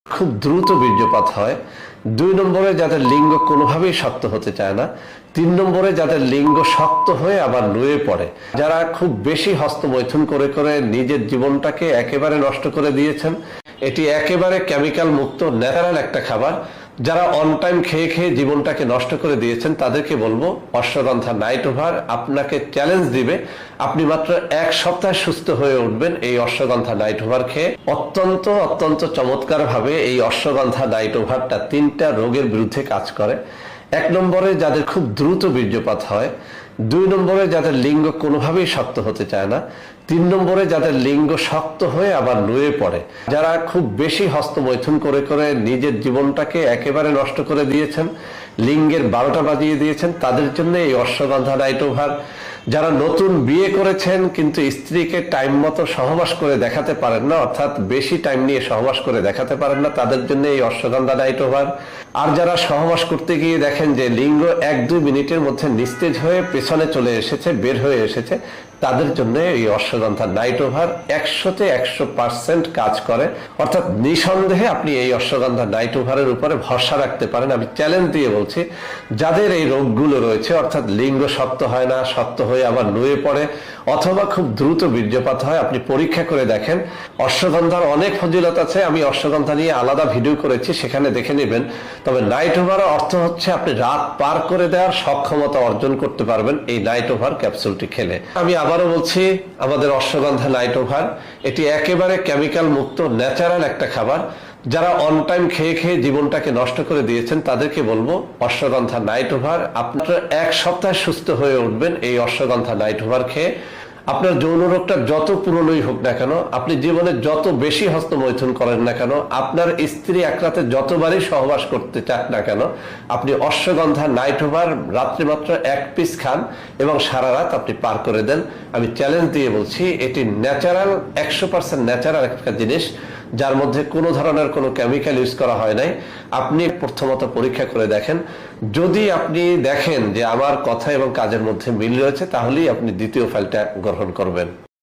খুব দ্রুত বীর্যপাত হয়। 2 নম্বরে যাদের লিঙ্গ কোনোভাবেই শক্ত হতে চায় না। 3 নম্বরে যাদের লিঙ্গ শক্ত হয়ে আবার নুয়ে পড়ে। যারা খুব বেশি হস্তমৈথুন করে করে নিজের জীবনটাকে একেবারে নষ্ট করে দিয়েছেন। এটি একেবারে কেমিক্যাল মুক্ত ন্যাচারাল একটা খাবার। যারা অন টাইম খেয়ে খেয়ে জীবনটাকে নষ্ট করে দিয়েছেন তাদেরকে বলবো অশ্বগন্ধা নাইট ওভার আপনাকে চ্যালেঞ্জ দিবে। আপনি মাত্র 1 সপ্তাহে সুস্থ হয়ে উঠবেন এই অশ্বগন্ধা নাইট ওভার খেয়ে। অত্যন্ত অত্যন্ত চমৎকার ভাবে এই অশ্বগন্ধা নাইট ওভারটা 3টা রোগের বিরুদ্ধে কাজ করে। 1 নম্বরে যাদের খুব দ্রুত বীর্যপাত হয়। 2 নম্বরে যাদের লিঙ্গ কোনোভাবেই শক্ত হতে চায় না। 3 নম্বরে যাদের লিঙ্গ শক্ত হয়ে আবার নুয়ে পড়ে। যারা খুব বেশি হস্তমৈথুন করে করে নিজের জীবনটাকে একেবারে নষ্ট করে দিয়েছেন, লিঙ্গের 12টা বাজিয়ে দিয়েছেন, তাদের জন্য এই অশ্বগন্ধা নাইট ওভার। যারা নতুন বিয়ে করেছেন কিন্তু স্ত্রীকে টাইম মতো সহবাস করে দেখাতে পারেন না, অর্থাৎ বেশি টাইম নিয়ে সহবাস করে দেখাতে পারেন না, তাদের জন্য এই অশ্বগন্ধা নাইট ওভার। আর যারা সহবাস করতে গিয়ে দেখেন যে লিঙ্গ 1-2 মিনিটের মধ্যে নিস্তেজ হয়ে পেছনে চলে এসেছে, বের হয়ে এসেছে, তাদের জন্য এই অশ্বগন্ধা নাইট ওভার 100তে 100% কাজ করে। অর্থাৎ নিঃসন্দেহে আপনি এই অশ্বগন্ধা নাইট ওভারের উপরে ভরসা রাখতে পারেন। আমি চ্যালেঞ্জ দিয়ে বলছি, যাদের এই রোগগুলো রয়েছে, অর্থাৎ লিঙ্গ শক্ত হয় না, শক্ত হয়ে আবার নুয়ে পড়ে, অথবা খুব দ্রুত বীর্যপাত হয়, আপনি পরীক্ষা করে দেখেন। অশ্বগন্ধার অনেক ফজিলত আছে, আমি অশ্বগন্ধা নিয়ে আলাদা ভিডিও করেছি, সেখানে দেখে নেবেন। তবে নাইট ওভার অর্থ হচ্ছে আপনি রাত পার করে দেওয়ার সক্ষমতা অর্জন করতে পারবেন এই নাইট ওভার ক্যাপসুলটি খেলে। আমি আবারও বলছি, আমাদের অশ্বগন্ধা নাইট ওভার এটি একেবারে কেমিক্যাল মুক্ত ন্যাচারাল একটা খাবার। যারা অন টাইম খেয়ে খেয়ে জীবনটাকে নষ্ট করে দিয়েছেন তাদেরকে বলবো অশ্বগন্ধা নাইট ওভার আপনারা 1 সপ্তাহে সুস্থ হয়ে উঠবেন এই অশ্বগন্ধা নাইট ওভার খেয়ে। আপনার যৌন রোগটা যত পুরনোই হোক না কেন, আপনি জীবনে যত বেশি হস্তমৈথুন করেন না কেন, আপনার স্ত্রী এক রাতে যতবারই সহবাস করতে চান না কেন, আপনি অশ্বগন্ধা নাইট ওভার রাত্রে মাত্র 1 পিস খান এবং সারা রাত আপনি পার করে দেন। আমি চ্যালেঞ্জ দিয়ে বলছি, এটি ন্যাচারাল, 100% ন্যাচারাল একটা জিনিস, যার মধ্যে কোনো ধরনের কোনো কেমিক্যাল ইউজ করা হয় নাই। আপনি প্রথমত পরীক্ষা করে দেখেন। যদি আপনি দেখেন যে আমার কথা এবং কাজের মধ্যে মিল রয়েছে, তাহলেই আপনি দ্বিতীয় ফাইলটা গ্রহণ করবেন।